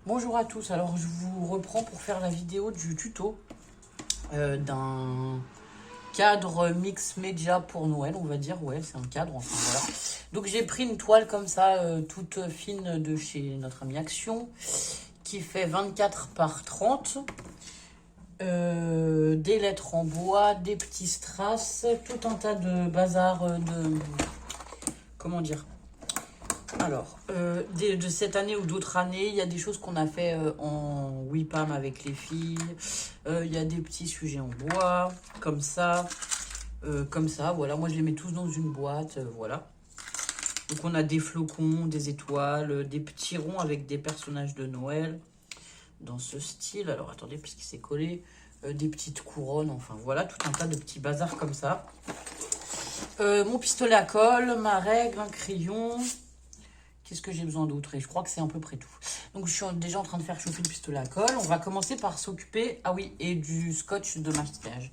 Bonjour à tous, alors je vous reprends pour faire la vidéo du tuto d'un cadre mix média pour Noël, on va dire. Ouais, c'est un cadre, enfin voilà. Donc j'ai pris une toile comme ça, toute fine de chez notre ami Action, qui fait 24 par 30. Des lettres en bois, des petits strass, tout un tas de bazar comment dire. Alors, de cette année ou d'autres années, il y a des choses qu'on a fait en WIPAM avec les filles. Il y a des petits sujets en bois, comme ça, voilà. Moi, je les mets tous dans une boîte, voilà. Donc, on a des flocons, des étoiles, des petits ronds avec des personnages de Noël, dans ce style. Alors, attendez, puisqu'il s'est collé. Des petites couronnes, enfin, voilà, tout un tas de petits bazars comme ça. Mon pistolet à colle, ma règle, un crayon... Qu'est-ce que j'ai besoin d'autre? Et je crois que c'est à peu près tout. Donc, je suis déjà en train de faire chauffer le pistolet à colle. On va commencer par s'occuper... Ah oui, et du scotch de masquage.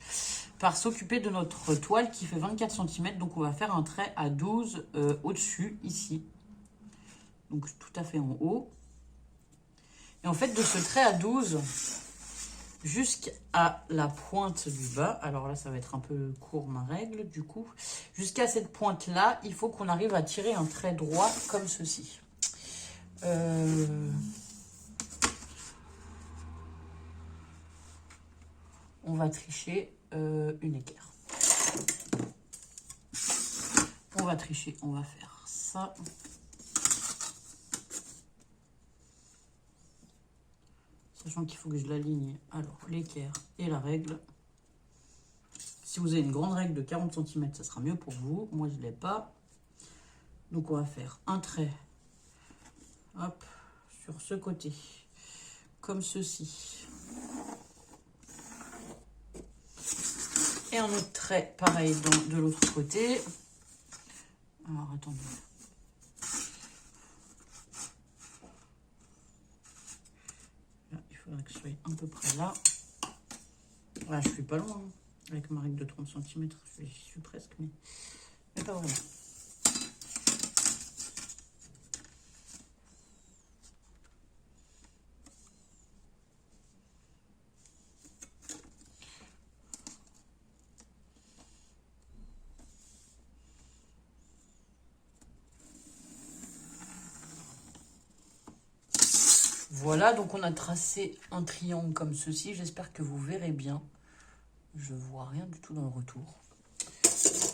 Par s'occuper de notre toile qui fait 24 cm. Donc, on va faire un trait à 12 au-dessus, ici. Donc, tout à fait en haut. Et en fait, de ce trait à 12 jusqu'à la pointe du bas. Alors là, ça va être un peu court, ma règle, du coup. Jusqu'à cette pointe-là, il faut qu'on arrive à tirer un trait droit comme ceci. On va tricher une équerre. On va tricher, on va faire ça. Sachant qu'il faut que je l'aligne. Alors, l'équerre et la règle. Si vous avez une grande règle de 40 cm, ça sera mieux pour vous. Moi, je ne l'ai pas. Donc, on va faire un trait. Hop, sur ce côté. Comme ceci. Et un autre trait, pareil, de l'autre côté. Alors, attendez. Là, il faudrait que je sois à peu près là. Voilà, je suis pas loin. Hein. Avec ma règle de 30 cm, je suis presque, mais pas vraiment. Voilà, donc on a tracé un triangle comme ceci. J'espère que vous verrez bien. Je vois rien du tout dans le retour.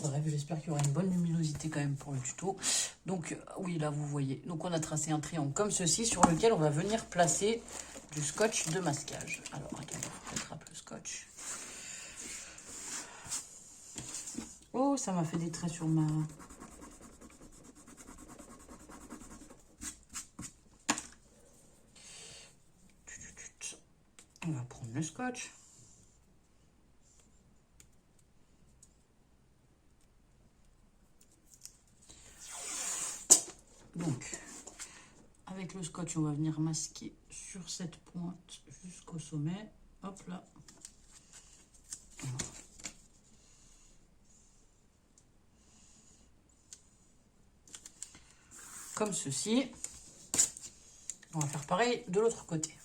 Bref, j'espère qu'il y aura une bonne luminosité quand même pour le tuto. Donc, oui, là, vous voyez. Donc, on a tracé un triangle comme ceci sur lequel on va venir placer du scotch de masquage. Alors, attendez, il faut que j'attrape le scotch. Oh, ça m'a fait des traits sur ma... On va prendre le scotch. Donc, avec le scotch, on va venir masquer sur cette pointe jusqu'au sommet. Hop là. Comme ceci. On va faire pareil de l'autre côté.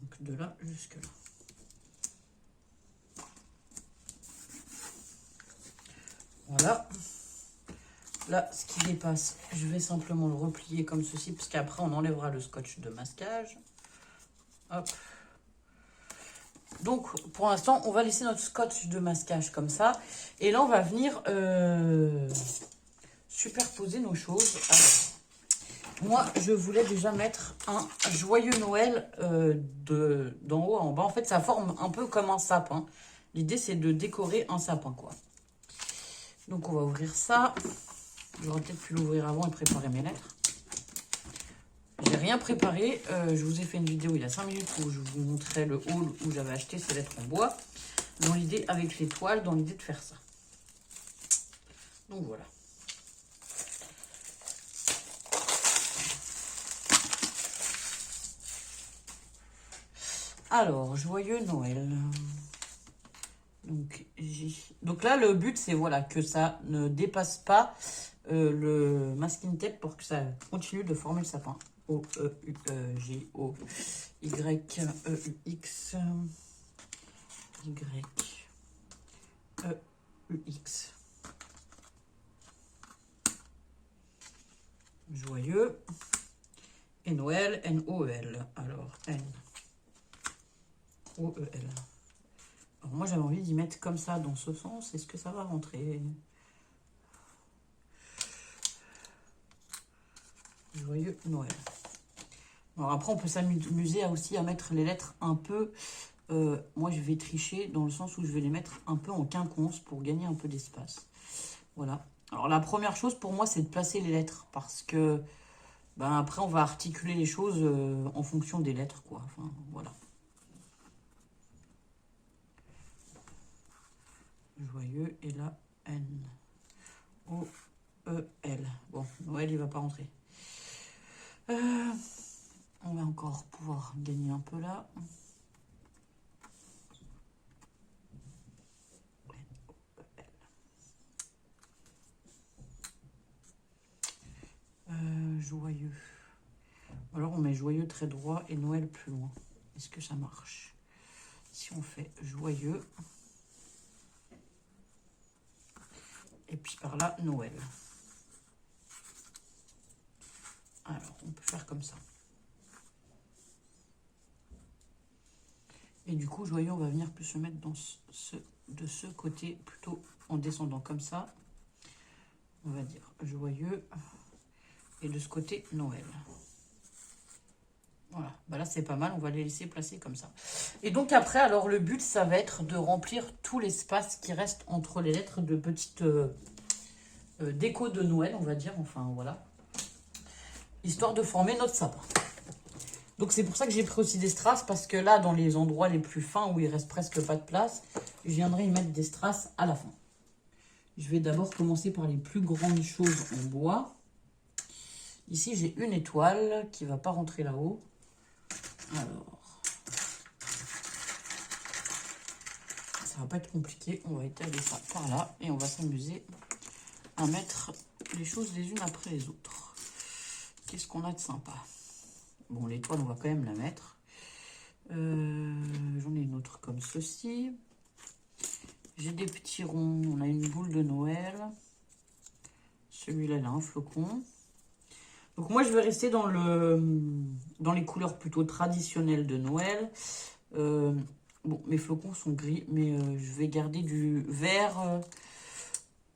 Donc, de là jusque là. Voilà. Là, ce qui dépasse, je vais simplement le replier comme ceci, parce qu'après, on enlèvera le scotch de masquage. Hop. Donc, pour l'instant, on va laisser notre scotch de masquage comme ça. Et là, on va venir superposer nos choses. Alors, moi, je voulais déjà mettre un joyeux Noël d'en haut en bas. En fait, ça forme un peu comme un sapin. L'idée, c'est de décorer un sapin, quoi. Donc, on va ouvrir ça. J'aurais peut-être pu l'ouvrir avant et préparer mes lettres. J'ai rien préparé. Je vous ai fait une vidéo il y a 5 minutes où je vous montrais le haul où j'avais acheté ces lettres en bois. Dans l'idée, avec les toiles, dans l'idée de faire ça. Donc voilà. Alors, joyeux Noël. Donc là, le but, c'est voilà, que ça ne dépasse pas le masking tape pour que ça continue de former le sapin. O-E-U-G-O-Y-E-U-X. Y-E-U-X. Joyeux. Et Noël, N-O-E-L. Alors, N-O-E-L. Alors, moi, j'avais envie d'y mettre comme ça, dans ce sens. Est-ce que ça va rentrer? Joyeux Noël. Alors, après, on peut s'amuser aussi à mettre les lettres un peu... moi, je vais tricher dans le sens où je vais les mettre un peu en quinconce pour gagner un peu d'espace. Voilà. Alors, la première chose pour moi, c'est de placer les lettres parce que... Ben, après, on va articuler les choses en fonction des lettres, quoi. Enfin, voilà. Joyeux, et là, N-O-E-L. Bon, Noël, il va pas rentrer. On va encore pouvoir gagner un peu là. Joyeux. Alors on met joyeux très droit et Noël plus loin. Est-ce que ça marche? Si on fait joyeux. Et puis par là, Noël. Alors on peut faire comme ça. Et du coup, joyeux, on va venir plus se mettre dans de ce côté, plutôt en descendant comme ça. On va dire joyeux. Et de ce côté, Noël. Voilà, bah là c'est pas mal, on va les laisser placer comme ça. Et donc après, alors le but, ça va être de remplir tout l'espace qui reste entre les lettres de petites déco de Noël, on va dire, enfin voilà. Histoire de former notre sapin. Donc c'est pour ça que j'ai pris aussi des strass, parce que là, dans les endroits les plus fins où il reste presque pas de place, je viendrai y mettre des strass à la fin. Je vais d'abord commencer par les plus grandes choses en bois. Ici, j'ai une étoile qui va pas rentrer là-haut. Alors, ça va pas être compliqué. On va étaler ça par là et on va s'amuser à mettre les choses les unes après les autres. Qu'est-ce qu'on a de sympa? Bon, l'étoile, on va quand même la mettre. J'en ai une autre comme ceci. J'ai des petits ronds. On a une boule de Noël. Celui-là, il a un flocon. Donc moi, je vais rester dans les couleurs plutôt traditionnelles de Noël. Bon, mes flocons sont gris, mais je vais garder du vert,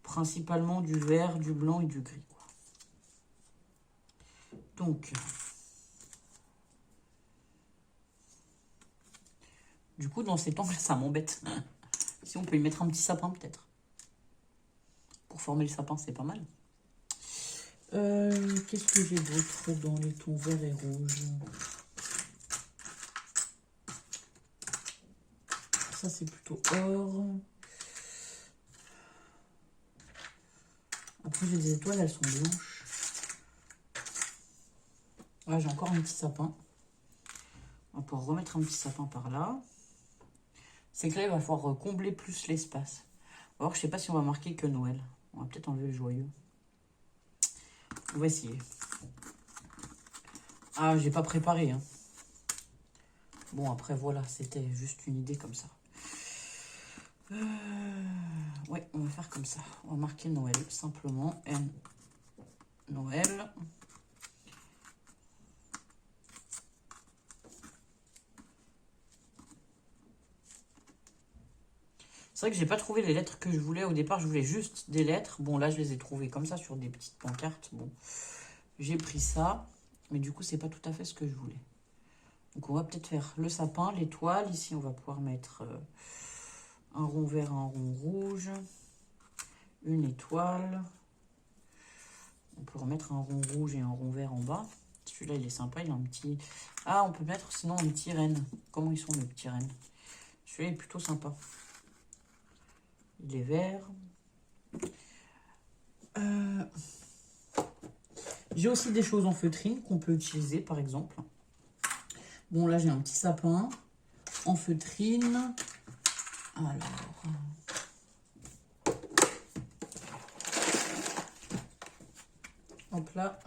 principalement du vert, du blanc et du gris, quoi. Donc, du coup, dans cet angle, ça m'embête. Si on peut y mettre un petit sapin, peut-être. Pour former le sapin, c'est pas mal. Qu'est-ce que j'ai d'autre dans les tons verts et rouges? Ça, c'est plutôt or. Après, j'ai des étoiles, elles sont blanches. Ouais, j'ai encore un petit sapin. On va pouvoir remettre un petit sapin par là. C'est que là, il va falloir combler plus l'espace. Alors, je sais pas si on va marquer que Noël. On va peut-être enlever le joyeux. On va essayer. Ah, j'ai pas préparé, hein. Bon, après, voilà, c'était juste une idée comme ça. Ouais, on va faire comme ça. On va marquer Noël, simplement. N. Noël. C'est vrai que j'ai pas trouvé les lettres que je voulais. Au départ, je voulais juste des lettres. Bon, là, je les ai trouvées comme ça sur des petites pancartes. Bon, j'ai pris ça. Mais du coup, c'est pas tout à fait ce que je voulais. Donc, on va peut-être faire le sapin, l'étoile. Ici, on va pouvoir mettre un rond vert, un rond rouge. Une étoile. On peut remettre un rond rouge et un rond vert en bas. Celui-là, il est sympa. Il a un petit... Ah, on peut mettre sinon un petit renne. Comment ils sont, les petits rennes? Celui-là est plutôt sympa. Il est vert. J'ai aussi des choses en feutrine qu'on peut utiliser, par exemple. Bon, là, j'ai un petit sapin en feutrine. Alors... Hop là.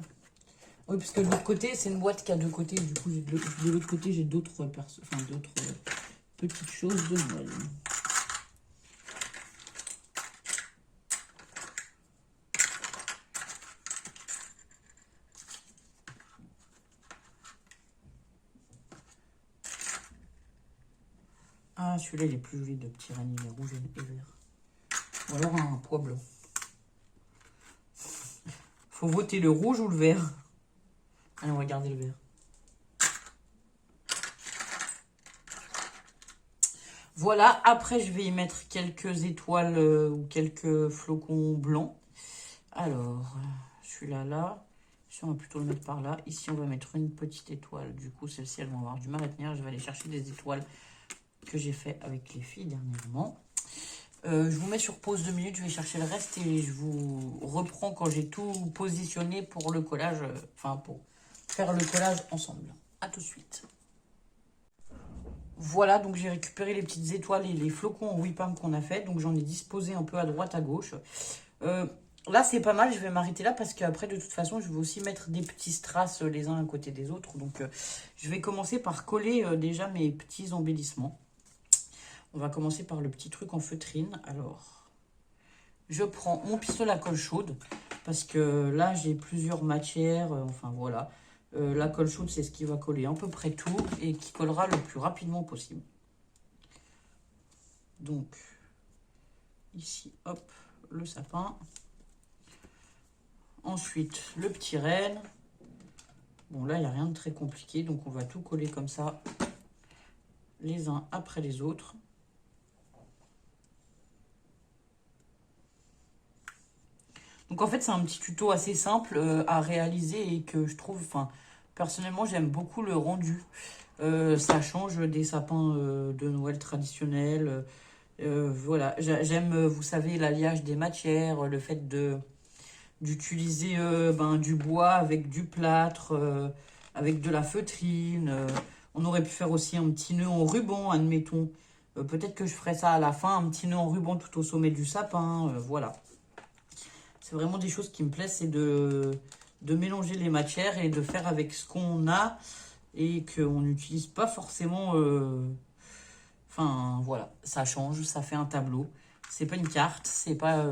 Oui, parce que de l'autre côté, c'est une boîte qui a deux côtés. Du coup, de l'autre côté, j'ai d'autres d'autres petites choses de Noël. Ah, celui-là, il est plus joli, de petit ranier rouge et vert. Ou alors un pois blanc. Faut voter le rouge ou le vert. Allez, on va garder le vert. Voilà, après je vais y mettre quelques étoiles ou quelques flocons blancs. Alors, celui-là, là. Si on va plutôt le mettre par là. Ici, on va mettre une petite étoile. Du coup, celle-ci, elles vont avoir du mal à tenir. Je vais aller chercher des étoiles que j'ai fait avec les filles dernièrement. Je vous mets sur pause 2 minutes, je vais chercher le reste et je vous reprends quand j'ai tout positionné pour le collage, enfin pour faire le collage ensemble. A tout de suite. Voilà, donc j'ai récupéré les petites étoiles et les flocons en whippam qu'on a fait, donc j'en ai disposé un peu à droite, à gauche. Là, c'est pas mal, je vais m'arrêter là parce qu'après, de toute façon, je vais aussi mettre des petits strass les uns à côté des autres. Donc, je vais commencer par coller déjà mes petits embellissements. On va commencer par le petit truc en feutrine. Alors, je prends mon pistolet à colle chaude parce que là, j'ai plusieurs matières. Enfin, voilà. La colle chaude, c'est ce qui va coller à peu près tout et qui collera le plus rapidement possible. Donc, ici, hop, le sapin. Ensuite, le petit renne. Bon, là, il n'y a rien de très compliqué. Donc, on va tout coller comme ça, les uns après les autres. Donc, en fait, c'est un petit tuto assez simple à réaliser et que je trouve... Enfin, personnellement, j'aime beaucoup le rendu. Ça change des sapins de Noël traditionnels. Voilà, j'aime, vous savez, l'alliage des matières, le fait d'utiliser du bois avec du plâtre, avec de la feutrine. On aurait pu faire aussi un petit nœud en ruban, admettons. Peut-être que je ferai ça à la fin, un petit nœud en ruban tout au sommet du sapin. Voilà. C'est vraiment des choses qui me plaisent, c'est de mélanger les matières et de faire avec ce qu'on a et qu'on n'utilise pas forcément... Enfin, voilà, ça change, ça fait un tableau. C'est pas une carte, c'est pas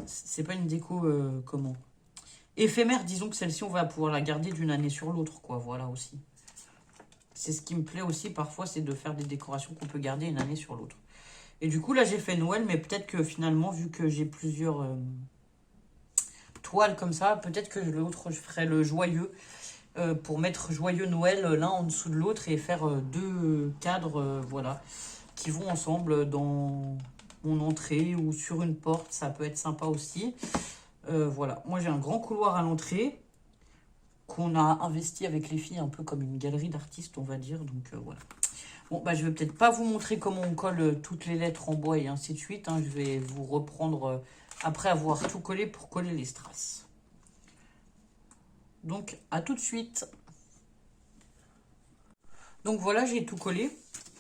une déco, comment éphémère, disons que celle-ci, on va pouvoir la garder d'une année sur l'autre, quoi, voilà aussi. C'est ce qui me plaît aussi, parfois, c'est de faire des décorations qu'on peut garder une année sur l'autre. Et du coup, là, j'ai fait Noël, mais peut-être que finalement, vu que j'ai plusieurs toiles comme ça, peut-être que l'autre, je ferai le joyeux, pour mettre joyeux Noël l'un en dessous de l'autre et faire deux cadres, voilà, qui vont ensemble dans mon entrée ou sur une porte, ça peut être sympa aussi. Voilà, moi j'ai un grand couloir à l'entrée qu'on a investi avec les filles un peu comme une galerie d'artistes, on va dire, donc voilà. Bon, bah je vais peut-être pas vous montrer comment on colle toutes les lettres en bois et ainsi de suite, hein. Je vais vous reprendre après avoir tout collé pour coller les strass. Donc, à tout de suite. Donc voilà, j'ai tout collé.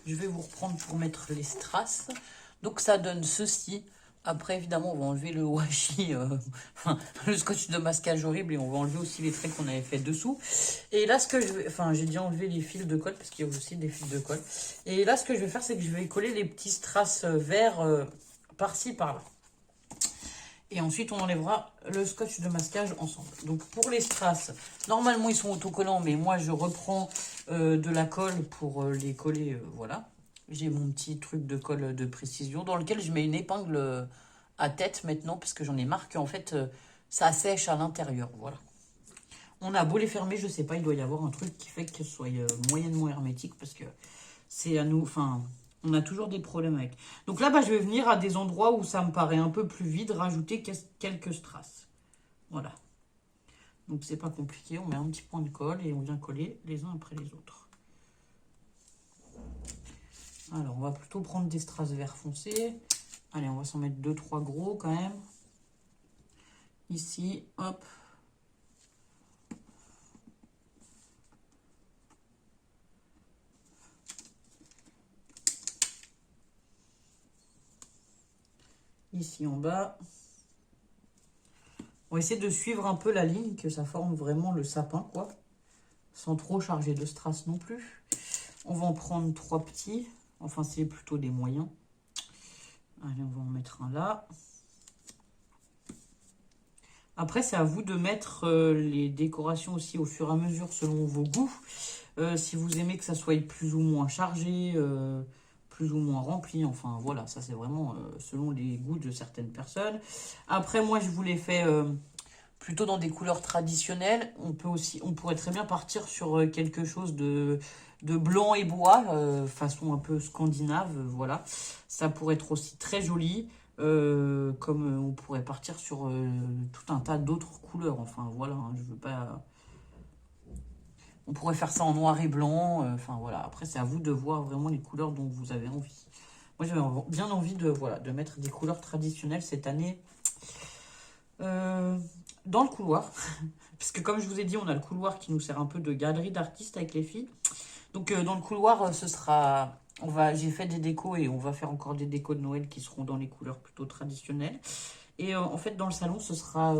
Je vais vous reprendre pour mettre les strass. Donc ça donne ceci. Après, évidemment, on va enlever le washi, enfin, le scotch de masquage horrible, et on va enlever aussi les traits qu'on avait fait dessous. Et là, ce que je vais... Enfin, j'ai déjà enlevé les fils de colle, parce qu'il y a aussi des fils de colle. Et là, ce que je vais faire, c'est que je vais coller les petits strass verts par-ci, par-là. Et ensuite, on enlèvera le scotch de masquage ensemble. Donc, pour les strass, normalement, ils sont autocollants, mais moi, je reprends de la colle pour les coller, voilà. J'ai mon petit truc de colle de précision dans lequel je mets une épingle à tête maintenant, parce que j'en ai marre qu'en fait, ça sèche à l'intérieur, voilà. On a beau les fermer, je sais pas, il doit y avoir un truc qui fait que ce soit moyennement hermétique, parce que c'est à nous, enfin... On a toujours des problèmes avec. Donc là, bah, je vais venir à des endroits où ça me paraît un peu plus vide, rajouter quelques strass. Voilà. Donc c'est pas compliqué, on met un petit point de colle et on vient coller les uns après les autres. Alors, on va plutôt prendre des strass vert foncé. Allez, on va s'en mettre 2-3 gros quand même. Ici, hop. Ici en bas. On va essayer de suivre un peu la ligne, que ça forme vraiment le sapin, quoi. Sans trop charger de strass non plus. On va en prendre 3 petits. Enfin, c'est plutôt des moyens. Allez, on va en mettre un là. Après, c'est à vous de mettre les décorations aussi au fur et à mesure selon vos goûts. Si vous aimez que ça soit plus ou moins chargé, plus ou moins rempli. Enfin, voilà, ça c'est vraiment selon les goûts de certaines personnes. Après, moi, je vous l'ai fait plutôt dans des couleurs traditionnelles. On pourrait très bien partir sur quelque chose de blanc et bois, façon un peu scandinave, voilà. Ça pourrait être aussi très joli. Comme on pourrait partir sur tout un tas d'autres couleurs. Enfin, voilà, hein, je veux pas... On pourrait faire ça en noir et blanc. Enfin, voilà. Après, c'est à vous de voir vraiment les couleurs dont vous avez envie. Moi, j'avais bien envie de, voilà, de mettre des couleurs traditionnelles cette année dans le couloir. Parce que comme je vous ai dit, on a le couloir qui nous sert un peu de galerie d'artistes avec les filles. Donc, dans le couloir, ce sera... J'ai fait des décos et on va faire encore des décos de Noël qui seront dans les couleurs plutôt traditionnelles. Et en fait, dans le salon, ce sera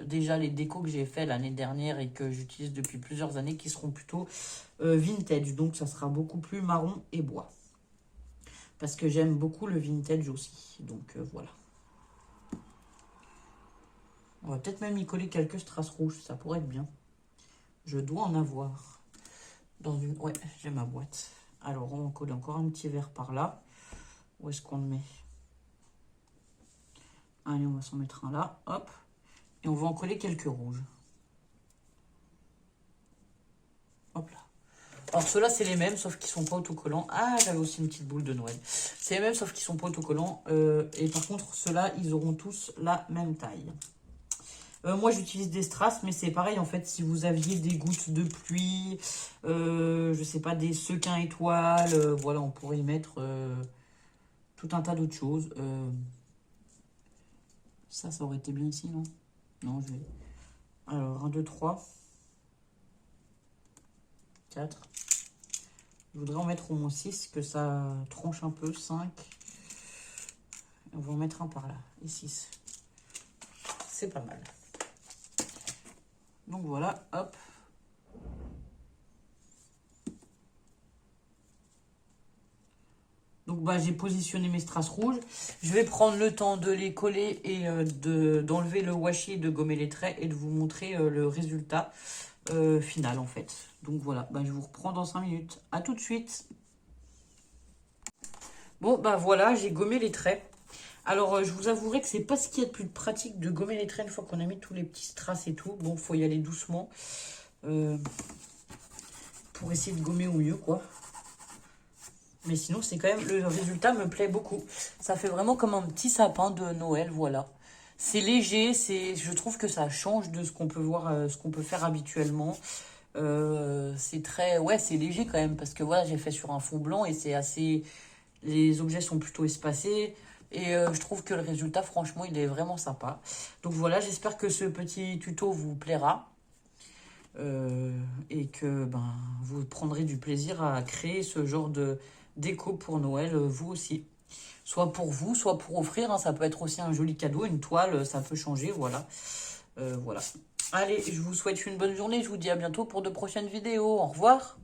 déjà les décos que j'ai fait l'année dernière et que j'utilise depuis plusieurs années qui seront plutôt vintage. Donc, ça sera beaucoup plus marron et bois. Parce que j'aime beaucoup le vintage aussi. Donc, voilà. On va peut-être même y coller quelques strass rouges. Ça pourrait être bien. Je dois en avoir. Dans une... Ouais, j'ai ma boîte. Alors, on va coller encore un petit verre par là. Où est-ce qu'on le met? Allez, on va s'en mettre un là. Hop. Et on va en coller quelques rouges. Hop là. Alors, ceux-là, c'est les mêmes, sauf qu'ils sont pas autocollants. Ah, j'avais aussi une petite boule de Noël. C'est les mêmes, sauf qu'ils sont pas autocollants. Et par contre, ceux-là, ils auront tous la même taille. Moi, j'utilise des strass, mais c'est pareil, en fait, si vous aviez des gouttes de pluie, je sais pas, des sequins étoiles, voilà, on pourrait y mettre tout un tas d'autres choses. Ça aurait été bien ici, non? Non, je vais... Alors, 1, 2, 3, 4. Je voudrais en mettre au moins 6, que ça tranche un peu, 5. On va en mettre un par là, et 6. C'est pas mal. Donc voilà, hop. Donc bah, j'ai positionné mes strass rouges. Je vais prendre le temps de les coller et d'enlever le washi, de gommer les traits et de vous montrer le résultat final en fait. Donc voilà, bah, je vous reprends dans 5 minutes. À tout de suite. Bon bah voilà, j'ai gommé les traits. Alors je vous avouerai que c'est pas ce qu'il y a de plus pratique de gommer les traits une fois qu'on a mis tous les petits strass et tout. Bon, faut y aller doucement. Pour essayer de gommer au mieux quoi. Mais sinon, c'est quand même, le résultat me plaît beaucoup. Ça fait vraiment comme un petit sapin de Noël, voilà. C'est léger, je trouve que ça change de ce qu'on peut voir, ce qu'on peut faire habituellement. C'est très, ouais, c'est léger quand même, parce que voilà, j'ai fait sur un fond blanc et c'est assez, les objets sont plutôt espacés. Et je trouve que le résultat, franchement, il est vraiment sympa. Donc voilà, j'espère que ce petit tuto vous plaira. Et que ben, vous prendrez du plaisir à créer ce genre de déco pour Noël, vous aussi. Soit pour vous, soit pour offrir, hein, ça peut être aussi un joli cadeau, une toile, ça peut changer, voilà. Voilà. Allez, je vous souhaite une bonne journée, je vous dis à bientôt pour de prochaines vidéos. Au revoir.